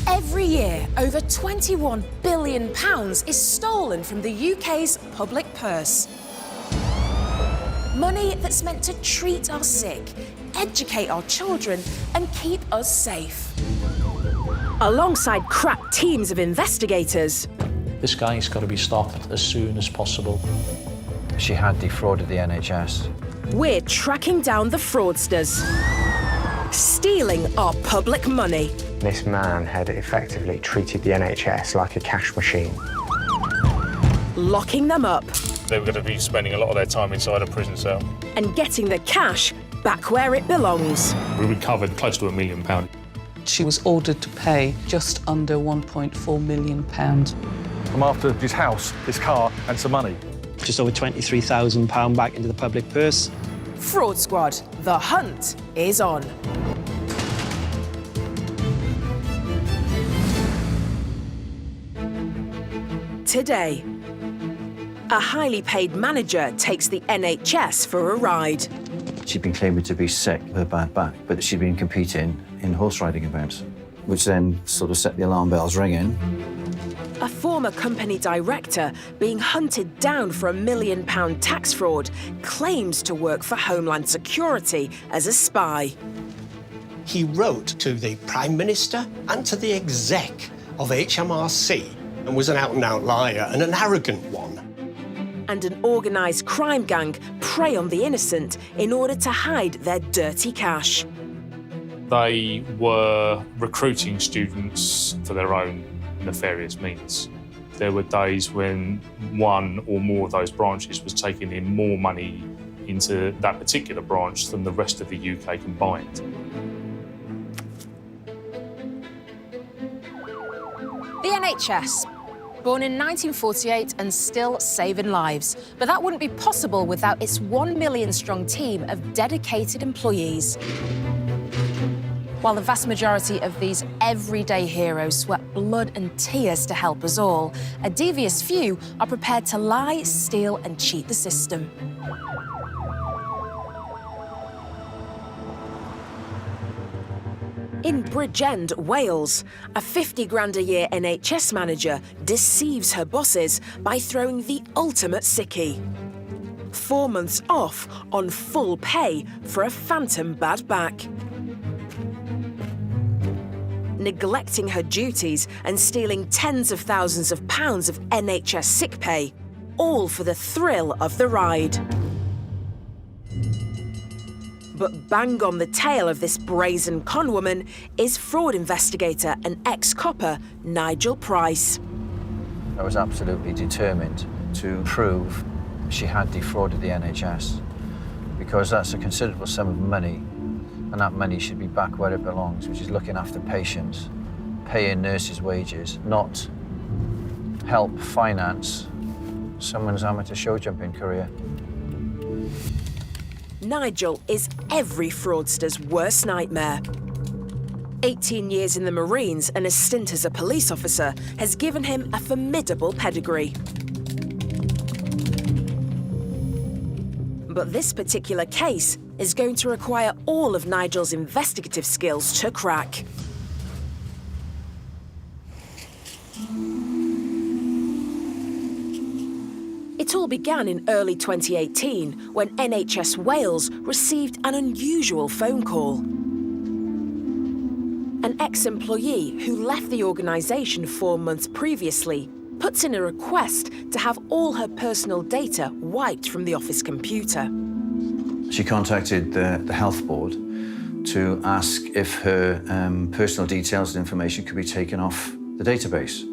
Every year, over £21 billion is stolen from the UK's public purse. Money that's meant to treat our sick, educate our children and keep us safe. Alongside crack teams of investigators. This gang's got to be stopped as soon as possible. She had defrauded the NHS. We're tracking down the fraudsters, stealing our public money. This man had effectively treated the NHS like a cash machine. Locking them up. They were going to be spending a lot of their time inside a prison cell. And getting the cash back where it belongs. We recovered close to £1 million. She was ordered to pay just under £1.4 million. I'm after his house, his car and some money. Just over £23,000 back into the public purse. Fraud Squad, the hunt is on. Today, a highly paid manager takes the NHS for a ride. She'd been claiming to be sick with a bad back, but she'd been competing in horse riding events, which then sort of set the alarm bells ringing. A former company director being hunted down for £1 million tax fraud claims to work for Homeland Security as a spy. He wrote to the Prime Minister and to the exec of HMRC and was an out-and-out liar and an arrogant one. And an organised crime gang prey on the innocent in order to hide their dirty cash. They were recruiting students for their own nefarious means. There were days when one or more of those branches was taking in more money into that particular branch than the rest of the UK combined. The NHS, born in 1948 and still saving lives. But that wouldn't be possible without its 1 million strong team of dedicated employees. While the vast majority of these everyday heroes sweat blood and tears to help us all, a devious few are prepared to lie, steal and cheat the system. In Bridgend, Wales, a 50 grand a year NHS manager deceives her bosses by throwing the ultimate sickie. 4 months off on full pay for a phantom bad back. Neglecting her duties and stealing tens of thousands of pounds of NHS sick pay, all for the thrill of the ride. But bang on the tail of this brazen conwoman is fraud investigator and ex-copper Nigel Price. I was absolutely determined to prove she had defrauded the NHS, because that's a considerable sum of money, and that money should be back where it belongs, which is looking after patients, paying nurses' wages, not help finance someone's amateur show jumping career. Nigel is every fraudster's worst nightmare. 18 years in the Marines and a stint as a police officer has given him a formidable pedigree. But this particular case is going to require all of Nigel's investigative skills to crack. It all began in early 2018 when NHS Wales received an unusual phone call. An ex-employee who left the organisation 4 months previously puts in a request to have all her personal data wiped from the office computer. She contacted the health board to ask if her personal details and information could be taken off the database,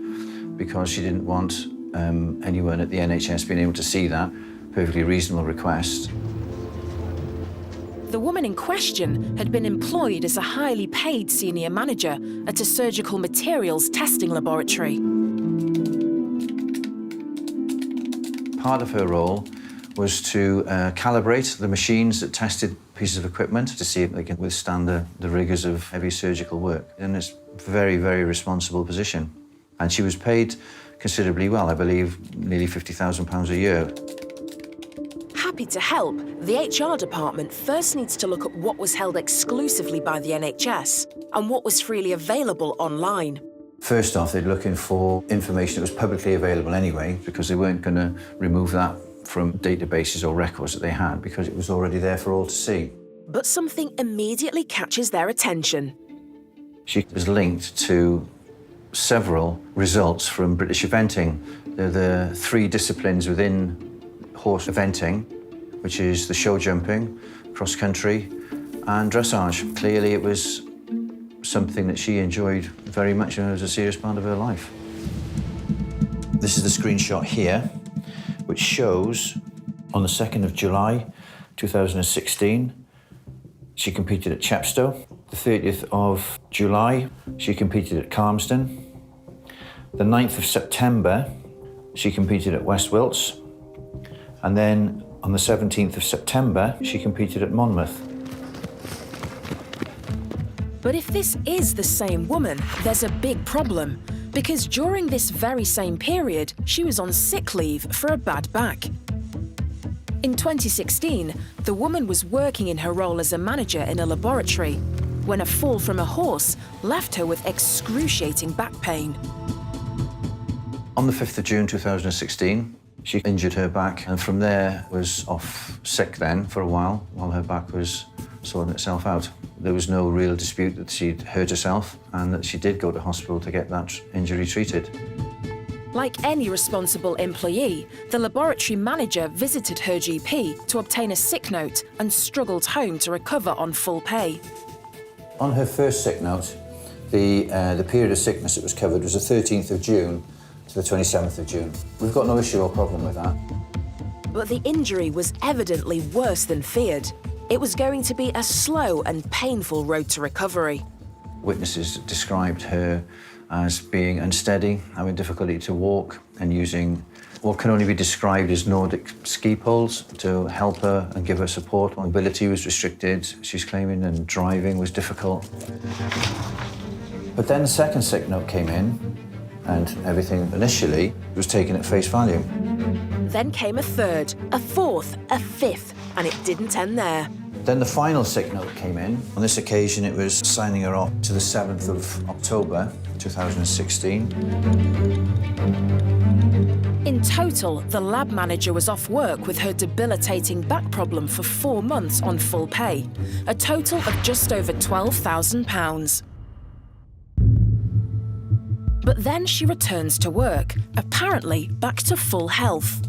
because she didn't want anyone at the NHS being able to see that. Perfectly reasonable request. The woman in question had been employed as a highly paid senior manager at a surgical materials testing laboratory. Part of her role was to calibrate the machines that tested pieces of equipment to see if they can withstand the rigours of heavy surgical work. And it's a very, very responsible position. And she was paid considerably well, I believe nearly £50,000 a year. Happy need to help, the HR department first needs to look at what was held exclusively by the NHS and what was freely available online. First off, they're looking for information that was publicly available anyway, because they weren't going to remove that from databases or records that they had, because it was already there for all to see. But something immediately catches their attention. She was linked to several results from British eventing. They're the 3 disciplines within horse eventing, which is the show jumping, cross country, and dressage. Clearly, it was something that she enjoyed very much and it was a serious part of her life. This is the screenshot here, which shows on the 2nd of July 2016, she competed at Chepstow. The 30th of July, she competed at Calmsden. The 9th of September, she competed at West Wilts. And then on the 17th of September, she competed at Monmouth. But if this is the same woman, there's a big problem, because during this very same period, she was on sick leave for a bad back. In 2016, the woman was working in her role as a manager in a laboratory when a fall from a horse left her with excruciating back pain. On the 5th of June 2016, she injured her back and from there was off sick then for a while her back was sorting itself out. There was no real dispute that she'd hurt herself and that she did go to hospital to get that injury treated. Like any responsible employee, the laboratory manager visited her GP to obtain a sick note and struggled home to recover on full pay. On her first sick note, the period of sickness that was covered was the 13th of June to the 27th of June. We've got no issue or problem with that. But the injury was evidently worse than feared. It was going to be a slow and painful road to recovery. Witnesses described her as being unsteady, having difficulty to walk, and using what can only be described as Nordic ski poles to help her and give her support. Mobility was restricted, she's claiming, and driving was difficult. But then the second sick note came in, and everything initially was taken at face value. Then came a third, a fourth, a fifth, and it didn't end there. Then the final sick note came in. On this occasion, it was signing her off to the 7th of October 2016. In total, the lab manager was off work with her debilitating back problem for 4 months on full pay, a total of just over £12,000. But then she returns to work, apparently back to full health.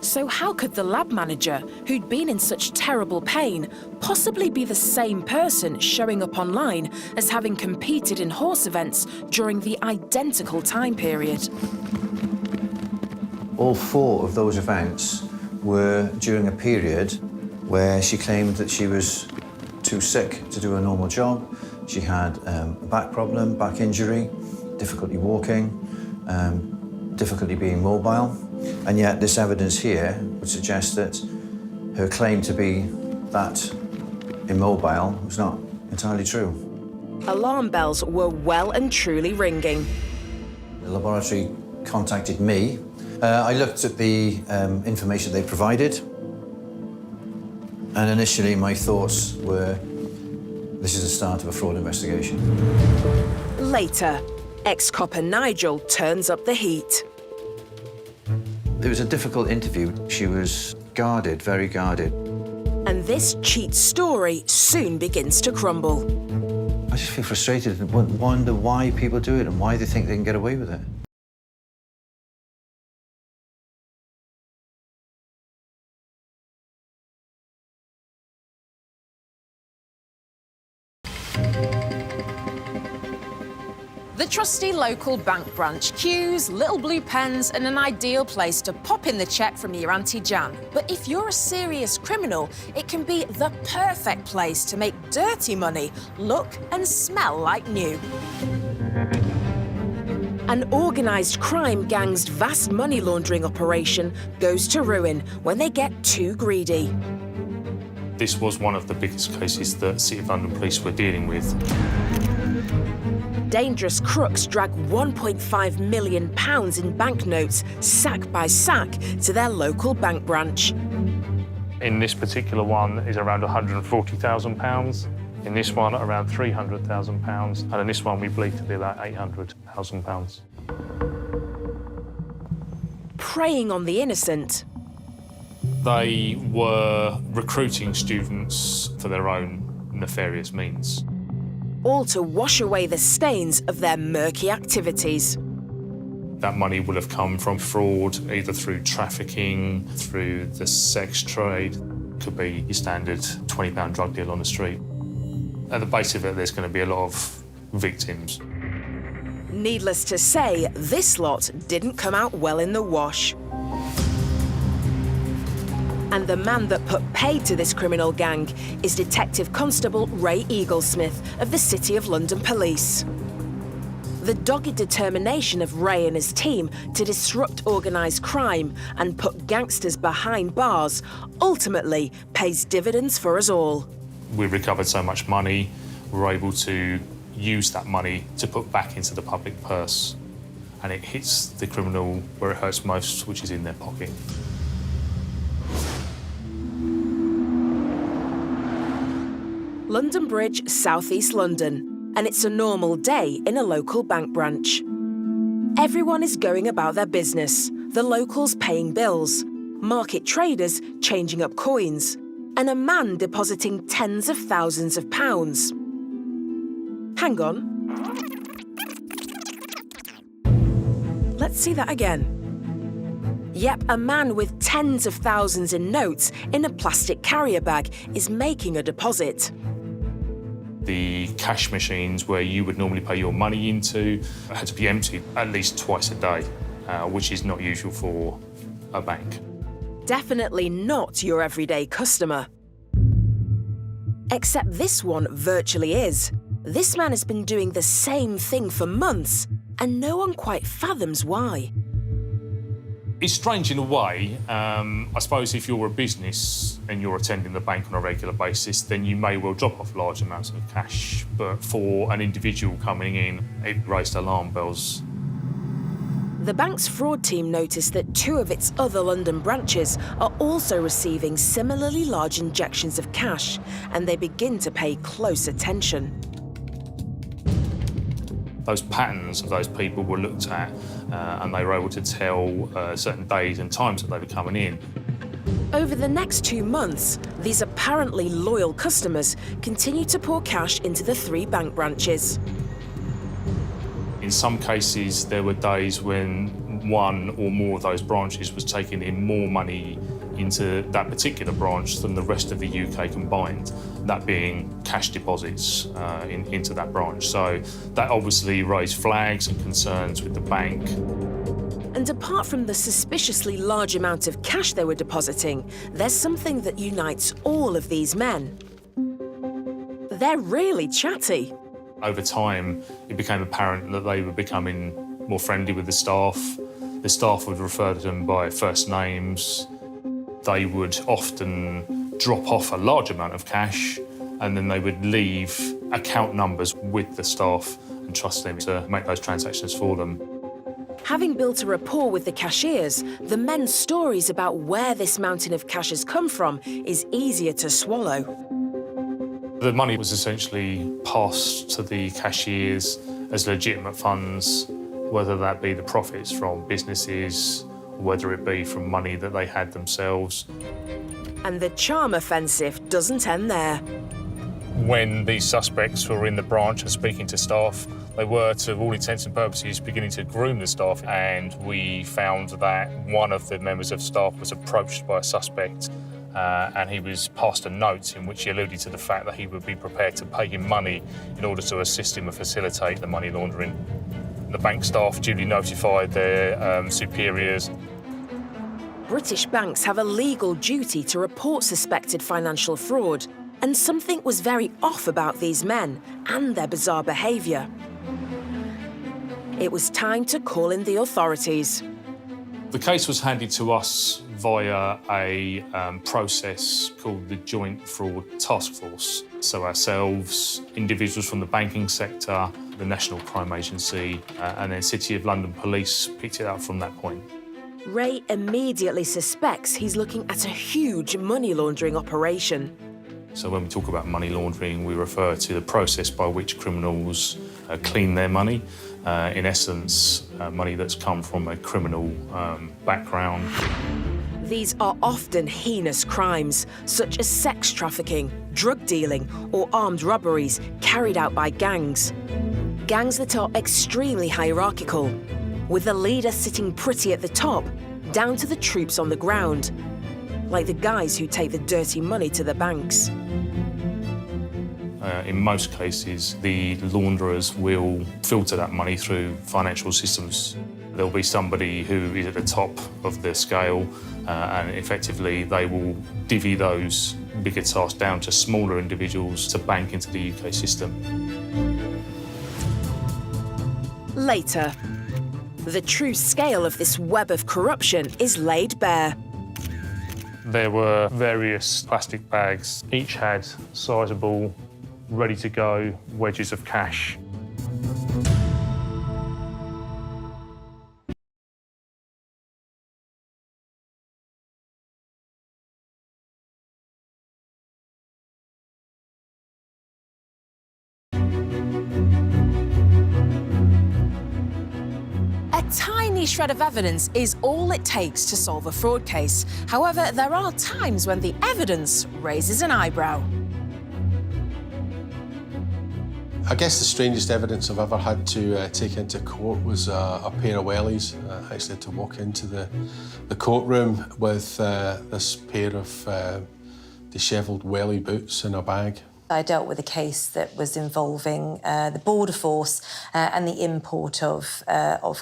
So how could the lab manager, who'd been in such terrible pain, possibly be the same person showing up online as having competed in horse events during the identical time period? All 4 of those events were during a period where she claimed that she was too sick to do a normal job. She had a back problem, back injury, difficulty walking, difficulty being mobile. And yet this evidence here would suggest that her claim to be that immobile was not entirely true. Alarm bells were well and truly ringing. The laboratory contacted me. I looked at the information they provided, and initially my thoughts were, this is the start of a fraud investigation. Later, ex-copper Nigel turns up the heat. It was a difficult interview. She was guarded, very guarded. And this cheat story soon begins to crumble. I just feel frustrated and wonder why people do it and why they think they can get away with it. The trusty local bank branch, queues, little blue pens, and an ideal place to pop in the cheque from your Auntie Jan. But if you're a serious criminal, it can be the perfect place to make dirty money look and smell like new. An organised crime gang's vast money laundering operation goes to ruin when they get too greedy. This was one of the biggest cases that City of London Police were dealing with. dangerous crooks drag £1.5 million in banknotes, sack by sack, to their local bank branch. In this particular one is around £140,000. In this one, around £300,000. And in this one, we believe to be about £800,000. Preying on the innocent. They were recruiting students for their own nefarious means. All to wash away the stains of their murky activities. That money will have come from fraud, either through trafficking, through the sex trade. Could be your standard £20 drug deal on the street. At the base of it, there's going to be a lot of victims. Needless to say, this lot didn't come out well in the wash. And the man that put paid to this criminal gang is Detective Constable Ray Eaglesmith of the City of London Police. The dogged determination of Ray and his team to disrupt organised crime and put gangsters behind bars ultimately pays dividends for us all. We recovered so much money, we're able to use that money to put back into the public purse. And it hits the criminal where it hurts most, which is in their pocket. London Bridge, South East London, and it's a normal day in a local bank branch. Everyone is going about their business, the locals paying bills, market traders changing up coins, and a man depositing tens of thousands of pounds. Hang on. Let's see that again. Yep, a man with tens of thousands in notes in a plastic carrier bag is making a deposit. The cash machines where you would normally pay your money into had to be emptied at least twice a day, which is not usual for a bank. Definitely not your everyday customer. Except this one virtually is. This man has been doing the same thing for months, and no one quite fathoms why. It's strange in a way. I suppose if you're a business and you're attending the bank on a regular basis, then you may well drop off large amounts of cash. But for an individual coming in, it raised alarm bells. The bank's fraud team noticed that 2 of its other London branches are also receiving similarly large injections of cash, and they begin to pay close attention. Those patterns of those people were looked at, and they were able to tell certain days and times that they were coming in. Over the next 2 months, these apparently loyal customers continue to pour cash into the 3 bank branches. In some cases, there were days when one or more of those branches was taking in more money into that particular branch than the rest of the UK combined, that being cash deposits into that branch. So that obviously raised flags and concerns with the bank. And apart from the suspiciously large amount of cash they were depositing, there's something that unites all of these men. They're really chatty. Over time, it became apparent that they were becoming more friendly with the staff. The staff would refer to them by first names. They would often drop off a large amount of cash, and then they would leave account numbers with the staff and trust them to make those transactions for them. Having built a rapport with the cashiers, the men's stories about where this mountain of cash has come from is easier to swallow. The money was essentially passed to the cashiers as legitimate funds, whether that be the profits from businesses, or whether it be from money that they had themselves. And the charm offensive doesn't end there. When these suspects were in the branch and speaking to staff, they were, to all intents and purposes, beginning to groom the staff, and we found that one of the members of staff was approached by a suspect, and he was passed a note in which he alluded to the fact that he would be prepared to pay him money in order to assist him and facilitate the money laundering. The bank staff duly notified their superiors. British banks have a legal duty to report suspected financial fraud, and something was very off about these men and their bizarre behaviour. It was time to call in the authorities. The case was handed to us via a process called the Joint Fraud Task Force. So ourselves, individuals from the banking sector, The National Crime Agency and then City of London Police picked it up from that point. Ray immediately suspects he's looking at a huge money laundering operation. So when we talk about money laundering, we refer to the process by which criminals clean their money. In essence, money that's come from a criminal background. These are often heinous crimes, such as sex trafficking, drug dealing, or armed robberies carried out by gangs. Gangs that are extremely hierarchical, with the leader sitting pretty at the top, down to the troops on the ground, like the guys who take the dirty money to the banks. In most cases, the launderers will filter that money through financial systems. There'll be somebody who is at the top of the scale, and effectively they will divvy those bigger tasks down to smaller individuals to bank into the UK system. Later, the true scale of this web of corruption is laid bare. There were various plastic bags. Each had sizable, ready-to-go wedges of cash. A tiny shred of evidence is all it takes to solve a fraud case. However, there are times when the evidence raises an eyebrow. I guess the strangest evidence I've ever had to take into court was a pair of wellies. I actually had to walk into the courtroom with this pair of dishevelled welly boots in a bag. I dealt with a case that was involving the border force and the import of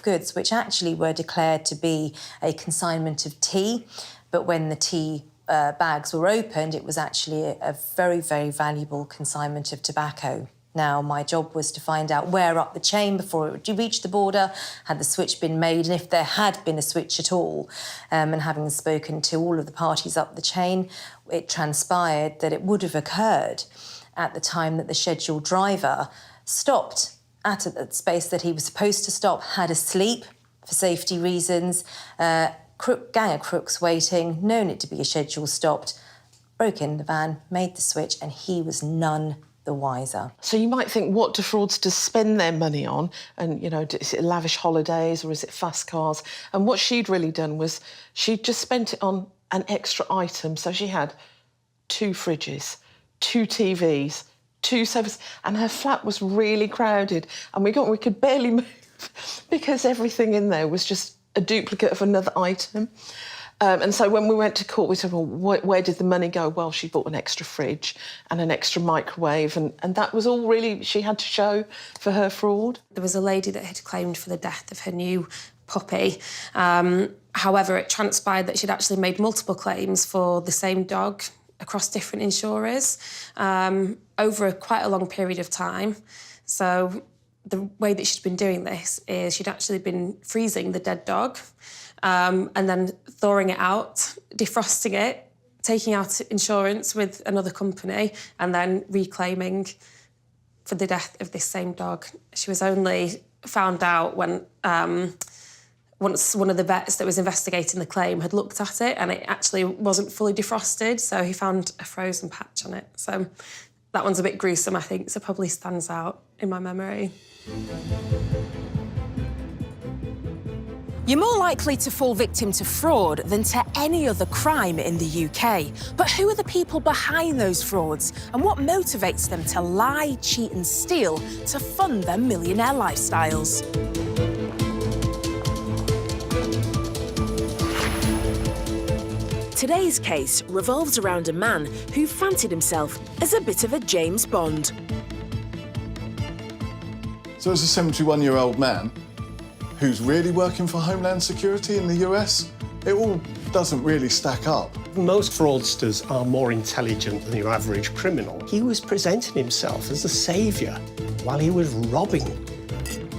goods, which actually were declared to be a consignment of tea. But when the tea bags were opened, it was actually a very, very valuable consignment of tobacco. Now, my job was to find out where up the chain before it would reach the border, had the switch been made, and if there had been a switch at all. And having spoken to all of the parties up the chain, it transpired that it would have occurred at the time that the scheduled driver stopped at a space that he was supposed to stop, had a sleep for safety reasons, gang of crooks waiting, known it to be a schedule stopped, broke in the van, made the switch, and he was none the wiser. So you might think, what do fraudsters spend their money on? And, you know, is it lavish holidays or is it fast cars? And what she'd really done was she'd just spent it on an extra item. So she had 2 fridges, 2 TVs, 2 sofas, and her flat was really crowded. And we could barely move because everything in there was just a duplicate of another item. And so when we went to court, we said, well, where did the money go? Well, she bought an extra fridge and an extra microwave, and that was all really she had to show for her fraud. There was a lady that had claimed for the death of her new puppy. However, it transpired that she'd actually made multiple claims for the same dog across different insurers over quite a long period of time. So the way that she'd been doing this is she'd actually been freezing the dead dog, and then thawing it out, defrosting it, taking out insurance with another company, and then reclaiming for the death of this same dog. She was only found out when once one of the vets that was investigating the claim had looked at it and it actually wasn't fully defrosted, so he found a frozen patch on it. So that one's a bit gruesome, I think, so probably stands out in my memory. You're more likely to fall victim to fraud than to any other crime in the UK. But who are the people behind those frauds? And what motivates them to lie, cheat and steal to fund their millionaire lifestyles? Today's case revolves around a man who fancied himself as a bit of a James Bond. So as a 71-year-old man who's really working for Homeland Security in the US, it all doesn't really stack up. Most fraudsters are more intelligent than your average criminal. He was presenting himself as a saviour while he was robbing.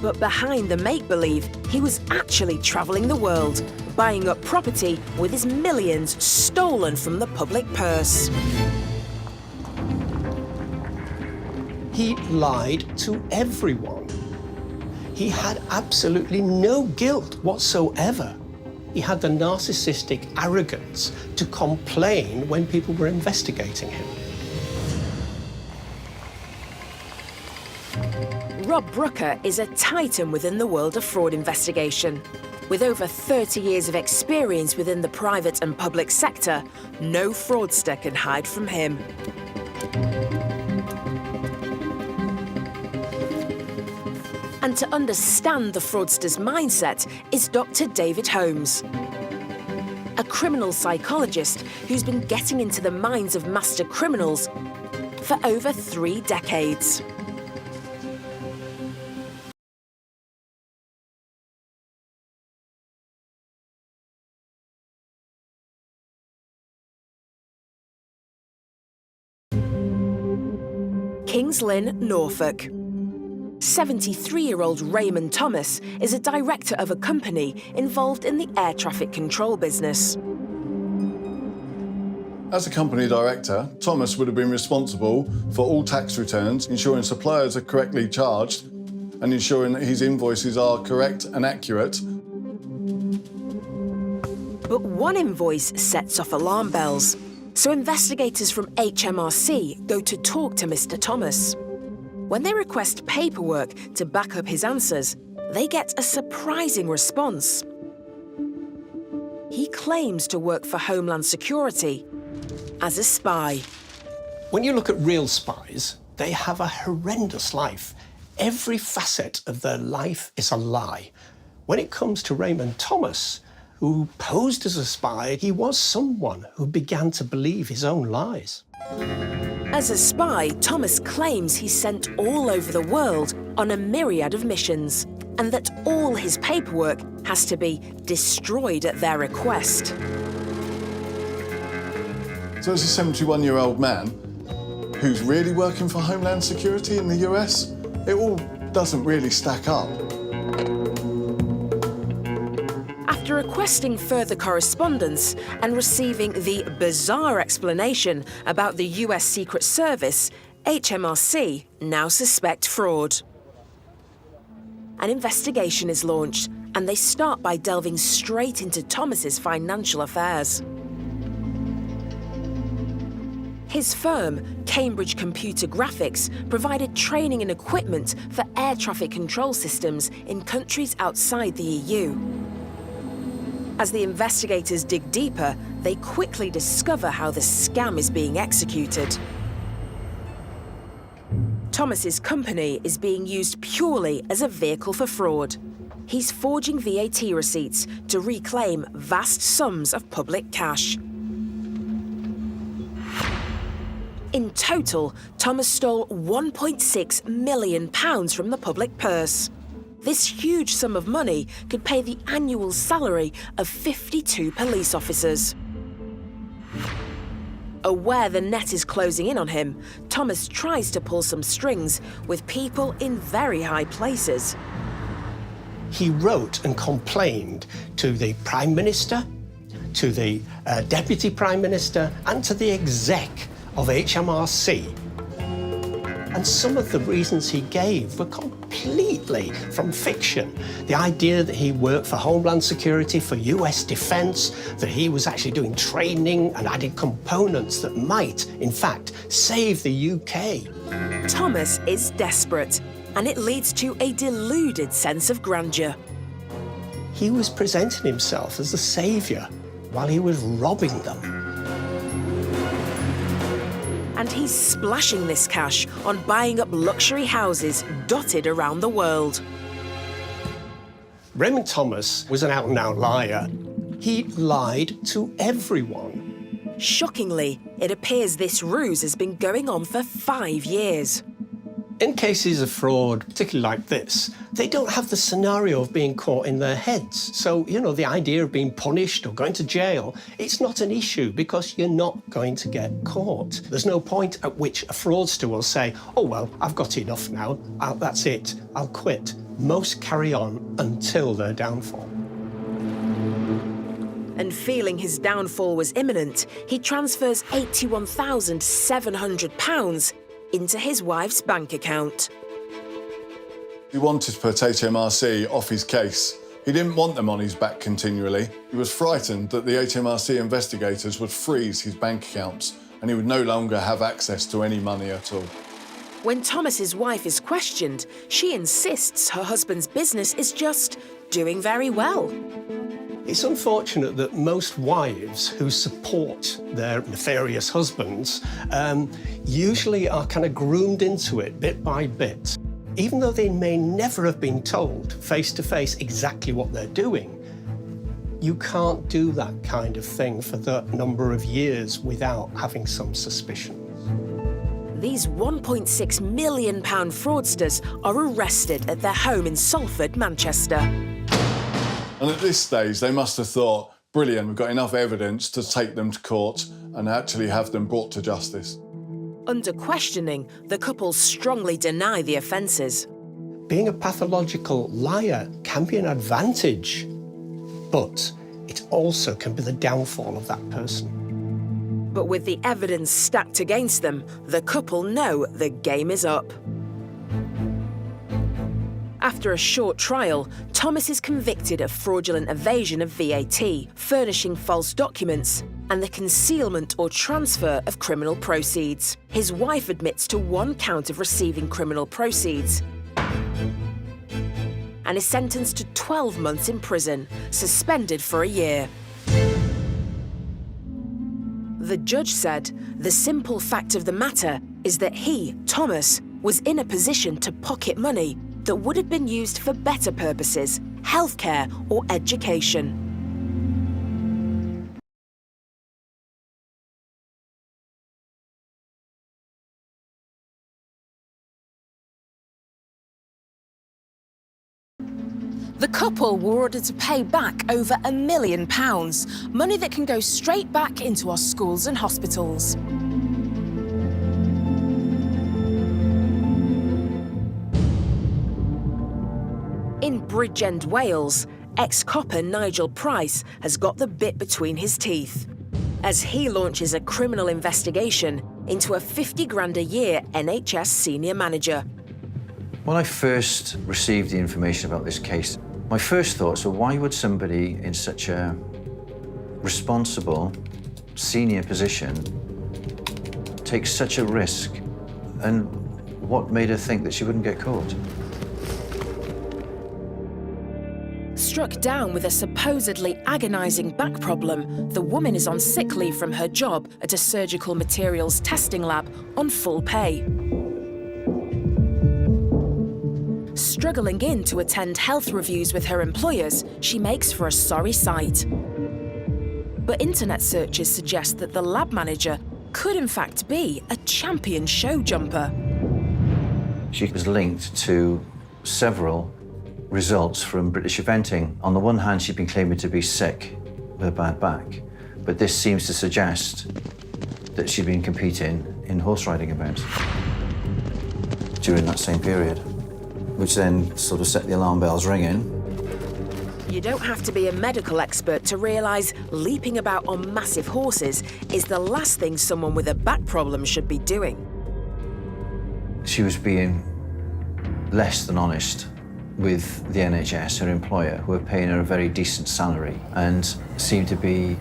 But behind the make-believe, he was actually travelling the world, buying up property with his millions stolen from the public purse. He lied to everyone. He had absolutely no guilt whatsoever. He had the narcissistic arrogance to complain when people were investigating him. Rob Brooker is a titan within the world of fraud investigation. With over 30 years of experience within the private and public sector, no fraudster can hide from him. And to understand the fraudster's mindset is Dr. David Holmes, a criminal psychologist who's been getting into the minds of master criminals for over 3 decades. Kings Lynn, Norfolk. 73-year-old Raymond Thomas is a director of a company involved in the air traffic control business. As a company director, Thomas would have been responsible for all tax returns, ensuring suppliers are correctly charged and ensuring that his invoices are correct and accurate. But one invoice sets off alarm bells. So investigators from HMRC go to talk to Mr. Thomas. When they request paperwork to back up his answers, they get a surprising response. He claims to work for Homeland Security as a spy. When you look at real spies, they have a horrendous life. Every facet of their life is a lie. When it comes to Raymond Thomas, who posed as a spy, he was someone who began to believe his own lies. As a spy, Thomas claims he's sent all over the world on a myriad of missions, and that all his paperwork has to be destroyed at their request. So as a 71-year-old man who's really working for Homeland Security in the US, it all doesn't really stack up. After requesting further correspondence and receiving the bizarre explanation about the US Secret Service, HMRC now suspect fraud. An investigation is launched, and they start by delving straight into Thomas's financial affairs. His firm, Cambridge Computer Graphics, provided training and equipment for air traffic control systems in countries outside the EU. As the investigators dig deeper, they quickly discover how the scam is being executed. Thomas's company is being used purely as a vehicle for fraud. He's forging VAT receipts to reclaim vast sums of public cash. In total, Thomas stole £1.6 million from the public purse. This huge sum of money could pay the annual salary of 52 police officers. Aware the net is closing in on him, Thomas tries to pull some strings with people in very high places. He wrote and complained to the Prime Minister, to the Deputy Prime Minister, and to the exec of HMRC. And some of the reasons he gave were completely from fiction. The idea that he worked for Homeland Security, for US Defence, that he was actually doing training and added components that might, in fact, save the UK. Thomas is desperate, and it leads to a deluded sense of grandeur. He was presenting himself as the saviour while he was robbing them. And he's splashing this cash on buying up luxury houses dotted around the world. Raymond Thomas was an out-and-out liar. He lied to everyone. Shockingly, it appears this ruse has been going on for 5 years. In cases of fraud, particularly like this, they don't have the scenario of being caught in their heads. So, you know, the idea of being punished or going to jail, it's not an issue because you're not going to get caught. There's no point at which a fraudster will say, oh, well, I've got enough now. That's it. I'll quit. Most carry on until their downfall. And feeling his downfall was imminent, he transfers £81,700 into his wife's bank account. He wanted to put HMRC off his case. He didn't want them on his back continually. He was frightened that the HMRC investigators would freeze his bank accounts and he would no longer have access to any money at all. When Thomas's wife is questioned, she insists her husband's business is just doing very well. It's unfortunate that most wives who support their nefarious husbands usually are kind of groomed into it bit by bit. Even though they may never have been told face to face exactly what they're doing, you can't do that kind of thing for that number of years without having some suspicion. These £1.6 million fraudsters are arrested at their home in Salford, Manchester. And at this stage, they must have thought, brilliant, we've got enough evidence to take them to court and actually have them brought to justice. Under questioning, the couple strongly deny the offences. Being a pathological liar can be an advantage, but it also can be the downfall of that person. But with the evidence stacked against them, the couple know the game is up. After a short trial, Thomas is convicted of fraudulent evasion of VAT, furnishing false documents, and the concealment or transfer of criminal proceeds. His wife admits to one count of receiving criminal proceeds and is sentenced to 12 months in prison, suspended for a year. The judge said the simple fact of the matter is that he, Thomas, was in a position to pocket money that would have been used for better purposes, healthcare or education. The couple were ordered to pay back over £1 million, money that can go straight back into our schools and hospitals. In Bridgend, Wales, ex-copper Nigel Price has got the bit between his teeth as he launches a criminal investigation into a 50 grand a year NHS senior manager. When I first received the information about this case, my first thoughts were, why would somebody in such a responsible senior position take such a risk? And what made her think that she wouldn't get caught? Struck down with a supposedly agonising back problem, the woman is on sick leave from her job at a surgical materials testing lab on full pay. Struggling in to attend health reviews with her employers, she makes for a sorry sight. But internet searches suggest that the lab manager could in fact be a champion show jumper. She was linked to several results from British eventing. On the one hand, she'd been claiming to be sick with a bad back, but this seems to suggest that she'd been competing in horse riding events during that same period, which then sort of set the alarm bells ringing. You don't have to be a medical expert to realise leaping about on massive horses is the last thing someone with a back problem should be doing. She was being less than honest with the NHS, her employer, who were paying her a very decent salary and seemed to be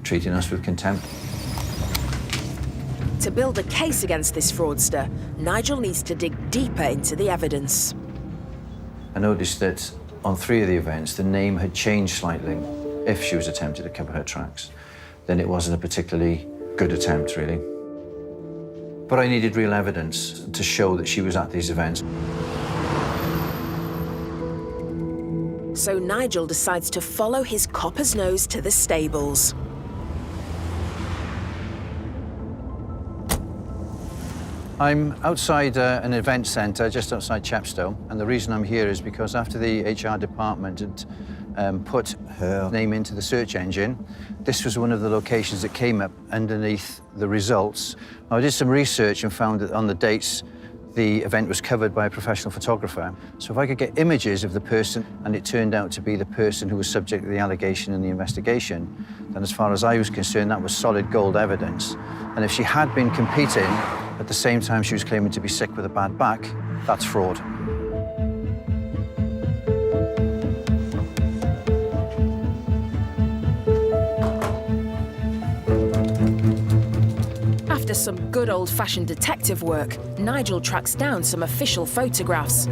treating us with contempt. To build a case against this fraudster, Nigel needs to dig deeper into the evidence. I noticed that on 3 of the events, the name had changed slightly. If she was attempting to cover her tracks, then it wasn't a particularly good attempt, really. But I needed real evidence to show that she was at these events. So Nigel decides to follow his copper's nose to the stables. I'm outside an event centre just outside Chepstow, and the reason I'm here is because after the HR department had put her name into the search engine, this was one of the locations that came up underneath the results. I did some research and found that on the dates, the event was covered by a professional photographer. So if I could get images of the person, and it turned out to be the person who was subject to the allegation and the investigation, then as far as I was concerned, that was solid gold evidence. And if she had been competing at the same time she was claiming to be sick with a bad back, that's fraud. After some good old-fashioned detective work, Nigel tracks down some official photographs.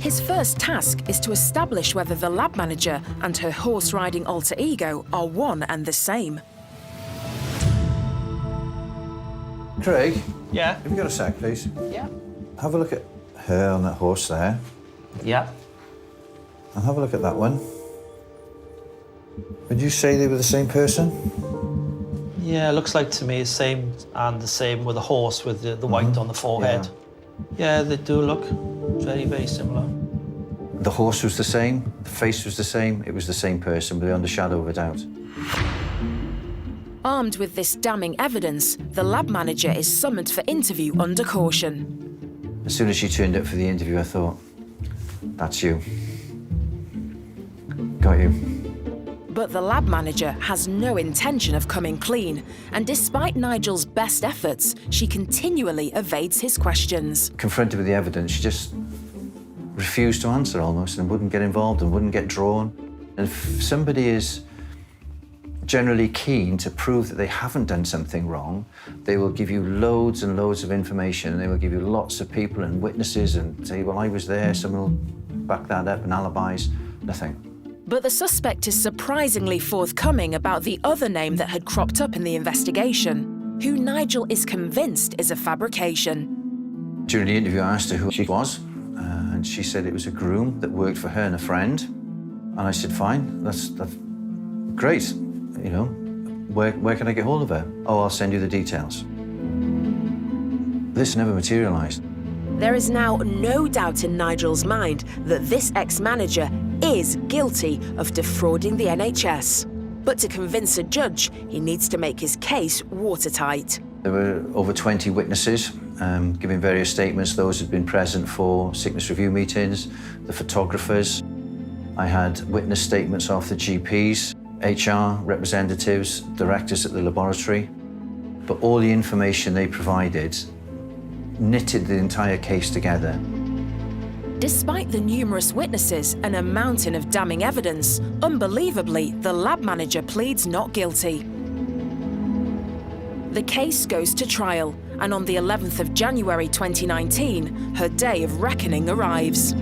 His first task is to establish whether the lab manager and her horse-riding alter ego are one and the same. Craig? Yeah? Have you got a sec, please? Yeah. Have a look at her on that horse there. Yeah. And have a look at that one. Would you say they were the same person? Yeah, looks like to me the same, and the same with the horse with the white on the forehead. Yeah, they do look very, very similar. The horse was the same, the face was the same, it was the same person beyond a shadow of a doubt. Armed with this damning evidence, the lab manager is summoned for interview under caution. As soon as she turned up for the interview, I thought, that's you. Got you. But the lab manager has no intention of coming clean, and despite Nigel's best efforts, she continually evades his questions. Confronted with the evidence, she just refused to answer almost and wouldn't get involved and wouldn't get drawn. And if somebody is generally keen to prove that they haven't done something wrong, they will give you loads and loads of information, and they will give you lots of people and witnesses and say, well, I was there, someone will back that up, and alibis, nothing. But the suspect is surprisingly forthcoming about the other name that had cropped up in the investigation, who Nigel is convinced is a fabrication. During the interview, I asked her who she was, and she said it was a groom that worked for her and a friend. And I said, fine, that's great. You know, where can I get hold of her? Oh, I'll send you the details. This never materialised. There is now no doubt in Nigel's mind that this ex-manager is guilty of defrauding the NHS. But to convince a judge, he needs to make his case watertight. There were over 20 witnesses giving various statements. Those who'd been present for sickness review meetings, the photographers. I had witness statements of the GPs, HR representatives, directors at the laboratory. But all the information they provided knitted the entire case together. Despite the numerous witnesses and a mountain of damning evidence, unbelievably, the lab manager pleads not guilty. The case goes to trial, and on the 11th of January 2019, her day of reckoning arrives.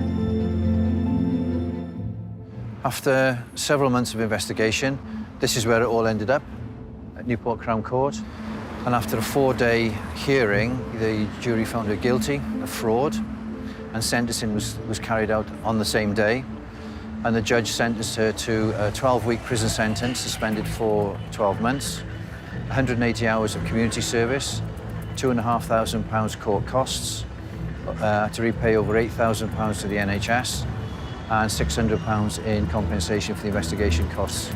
After several months of investigation, this is where it all ended up, at Newport Crown Court. And after a 4-day hearing, the jury found her guilty of fraud, and sentencing was carried out on the same day. And the judge sentenced her to a 12-week prison sentence, suspended for 12 months, 180 hours of community service, £2,500 court costs, to repay over £8,000 to the NHS, and £600 in compensation for the investigation costs.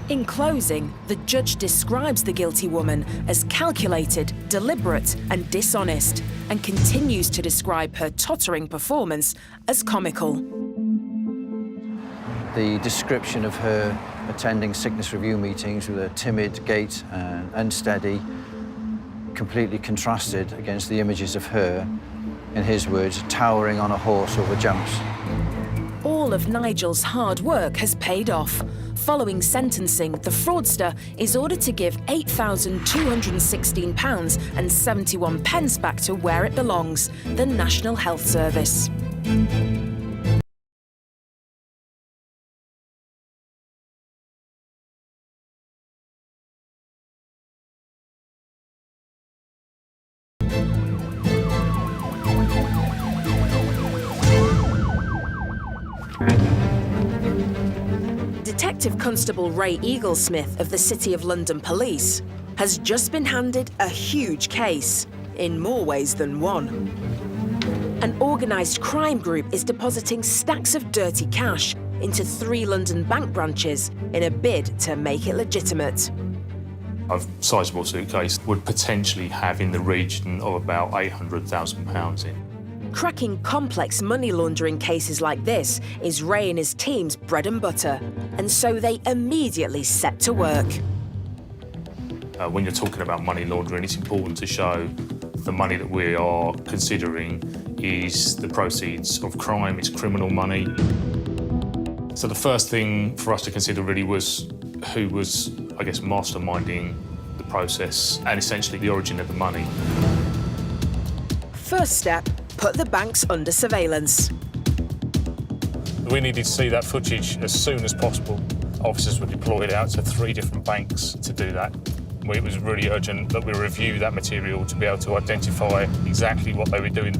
In closing, the judge describes the guilty woman as calculated, deliberate and dishonest, and continues to describe her tottering performance as comical. The description of her attending sickness review meetings with a timid gait and unsteady completely contrasted against the images of her, in his words, towering on a horse over jumps. All of Nigel's hard work has paid off. Following sentencing, the fraudster is ordered to give £8,216.71 back to where it belongs, the National Health Service. Detective Constable Ray Eaglesmith of the City of London Police has just been handed a huge case, in more ways than one. An organised crime group is depositing stacks of dirty cash into 3 London bank branches in a bid to make it legitimate. A sizable suitcase would potentially have in the region of about £800,000 in. Cracking complex money laundering cases like this is Ray and his team's bread and butter, and so they immediately set to work. When you're talking about money laundering, it's important to show the money that we are considering is the proceeds of crime, it's criminal money. So the first thing for us to consider really was who was, I guess, masterminding the process and essentially the origin of the money. First step, put the banks under surveillance. We needed to see that footage as soon as possible. Officers were deployed out to 3 different banks to do that. It was really urgent that we review that material to be able to identify exactly what they were doing.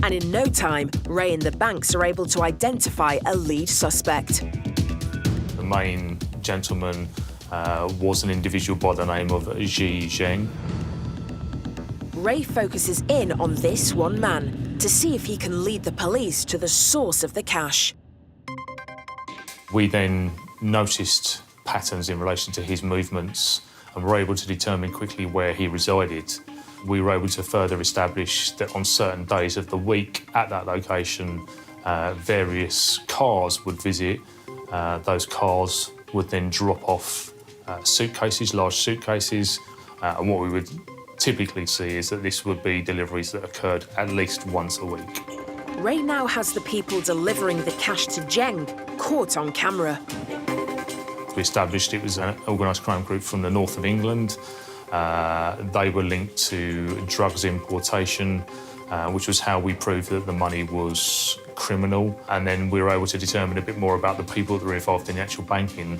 And in no time, Ray and the banks are able to identify a lead suspect. The main gentleman was an individual by the name of Ji Zheng. Ray focuses in on this one man to see if he can lead the police to the source of the cash. We then noticed patterns in relation to his movements and were able to determine quickly where he resided. We were able to further establish that on certain days of the week at that location, various cars would visit. Those cars would then drop off suitcases, large suitcases, and what we would typically see is that this would be deliveries that occurred at least once a week. Ray now has the people delivering the cash to Zheng caught on camera. We established it was an organised crime group from the north of England. They were linked to drugs importation, which was how we proved that the money was criminal. And then we were able to determine a bit more about the people that were involved in the actual banking.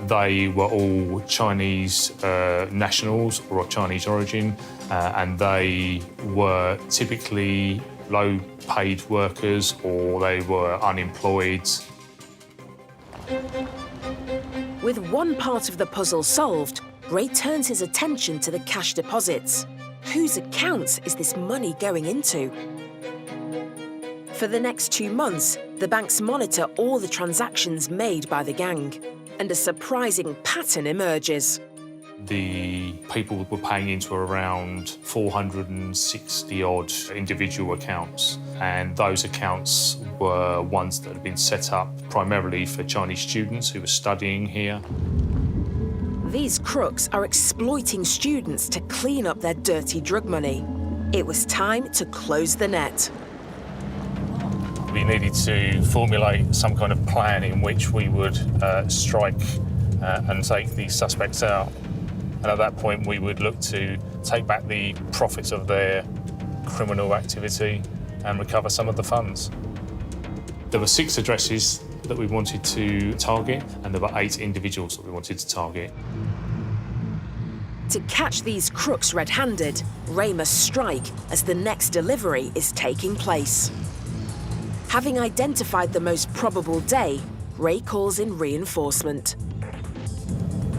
They were all Chinese nationals or of Chinese origin, and they were typically low-paid workers or they were unemployed. With one part of the puzzle solved, Ray turns his attention to the cash deposits. Whose accounts is this money going into? For the next 2 months, the banks monitor all the transactions made by the gang, and a surprising pattern emerges. The people were paying into around 460-odd individual accounts, and those accounts were ones that had been set up primarily for Chinese students who were studying here. These crooks are exploiting students to clean up their dirty drug money. It was time to close the net. We needed to formulate some kind of plan in which we would strike and take these suspects out. And at that point, we would look to take back the profits of their criminal activity and recover some of the funds. There were 6 addresses that we wanted to target, and there were 8 individuals that we wanted to target. To catch these crooks red-handed, Ray must strike as the next delivery is taking place. Having identified the most probable day, Ray calls in reinforcement.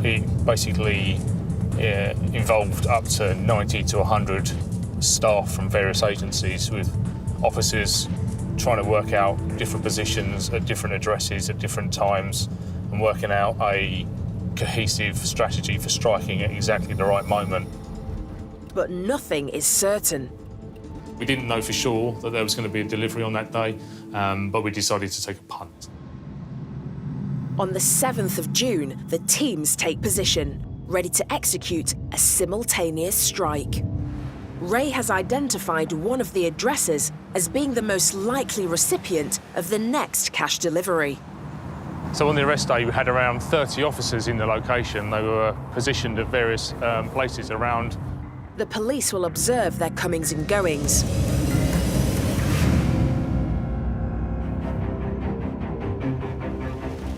It basically involved up to 90 to 100 staff from various agencies with officers trying to work out different positions at different addresses at different times and working out a cohesive strategy for striking at exactly the right moment. But nothing is certain. We didn't know for sure that there was going to be a delivery on that day, but we decided to take a punt. On the 7th of June, the teams take position, ready to execute a simultaneous strike. Ray has identified one of the addresses as being the most likely recipient of the next cash delivery. So on the arrest day, we had around 30 officers in the location. They were positioned at various places around. The police will observe their comings and goings.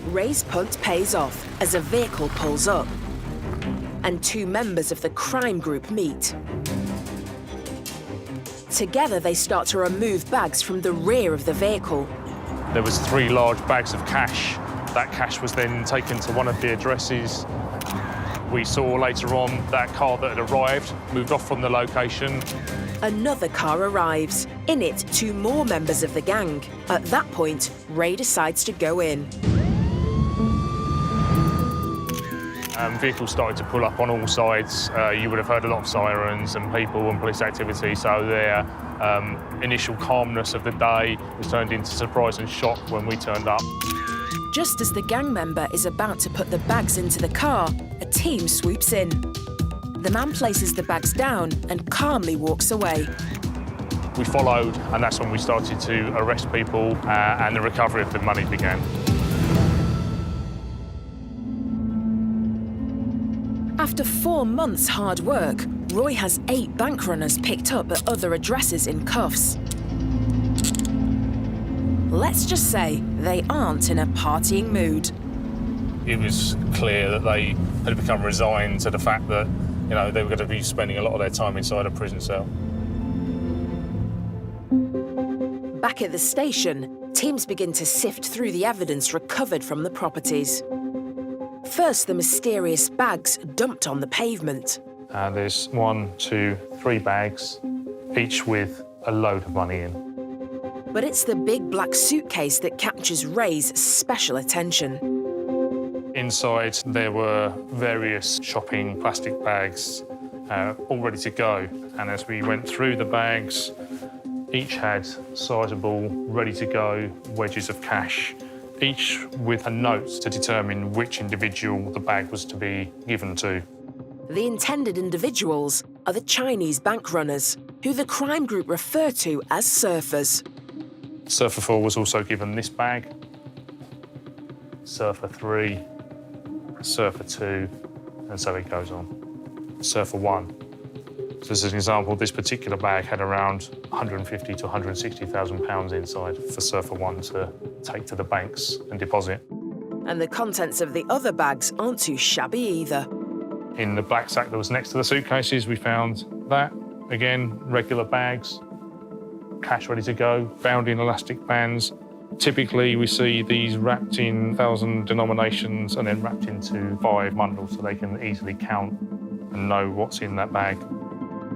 Ray's punt pays off as a vehicle pulls up, and 2 members of the crime group meet. Together, they start to remove bags from the rear of the vehicle. There was 3 large bags of cash. That cash was then taken to one of the addresses. We saw later on that car that had arrived moved off from the location. Another car arrives. In it, 2 more members of the gang. At that point, Ray decides to go in. Vehicles started to pull up on all sides. You would have heard a lot of sirens and people and police activity, so their initial calmness of the day was turned into surprise and shock when we turned up. Just as the gang member is about to put the bags into the car, a team swoops in. The man places the bags down and calmly walks away. We followed, and that's when we started to arrest people and the recovery of the money began. After 4 months' hard work, Roy has 8 bank runners picked up at other addresses in cuffs. Let's just say they aren't in a partying mood. It was clear that they had become resigned to the fact that, you know, they were going to be spending a lot of their time inside a prison cell. Back at the station, teams begin to sift through the evidence recovered from the properties. First, the mysterious bags dumped on the pavement. There's 1, 2, 3 bags, each with a load of money in. But it's the big black suitcase that captures Ray's special attention. Inside, there were various shopping plastic bags, all ready to go. And as we went through the bags, each had sizable, ready-to-go wedges of cash, each with a note to determine which individual the bag was to be given to. The intended individuals are the Chinese bank runners, who the crime group refer to as surfers. Surfer 4 was also given this bag, Surfer 3, Surfer 2, and so it goes on. Surfer 1. So as an example, this particular bag had around 150 to 160,000 pounds inside for Surfer 1 to take to the banks and deposit. And the contents of the other bags aren't too shabby either. In the black sack that was next to the suitcases, we found that. Again, regular bags, cash ready to go, bound in elastic bands. Typically, we see these wrapped in 1,000 denominations and then wrapped into 5 bundles so they can easily count and know what's in that bag.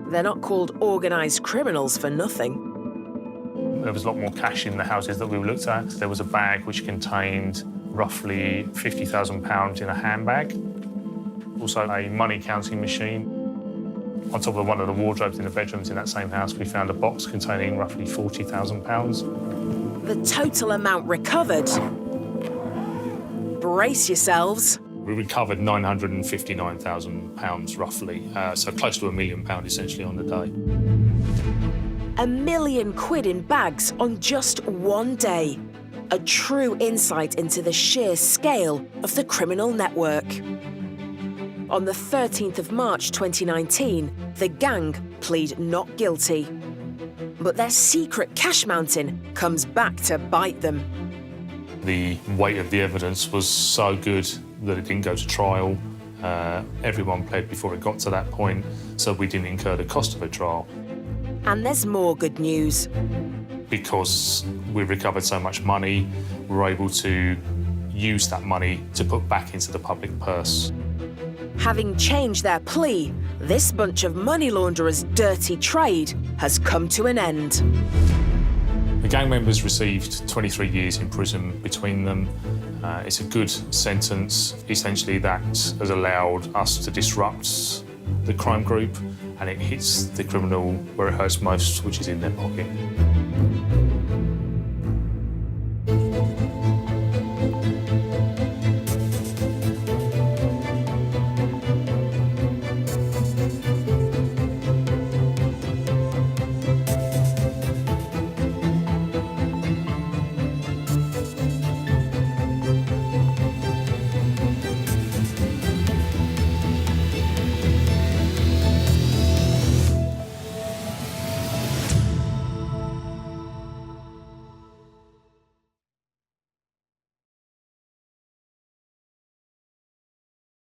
They're not called organised criminals for nothing. There was a lot more cash in the houses that we looked at. There was a bag which contained roughly £50,000 in a handbag. Also a money counting machine. On top of one of the wardrobes in the bedrooms in that same house, we found a box containing roughly £40,000. The total amount recovered. Brace yourselves. We recovered £959,000 roughly, so close to £1 million essentially on the day. £1 million in bags on just one day. A true insight into the sheer scale of the criminal network. On the 13th of March 2019, the gang plead not guilty. But their secret cash mountain comes back to bite them. The weight of the evidence was so good that it didn't go to trial. Everyone pled before it got to that point, so we didn't incur the cost of a trial. And there's more good news. Because we recovered so much money, we were able to use that money to put back into the public purse. Having changed their plea, this bunch of money launderers' dirty trade has come to an end. The gang members received 23 years in prison between them. It's a good sentence. Essentially, that has allowed us to disrupt the crime group, and it hits the criminal where it hurts most, which is in their pocket.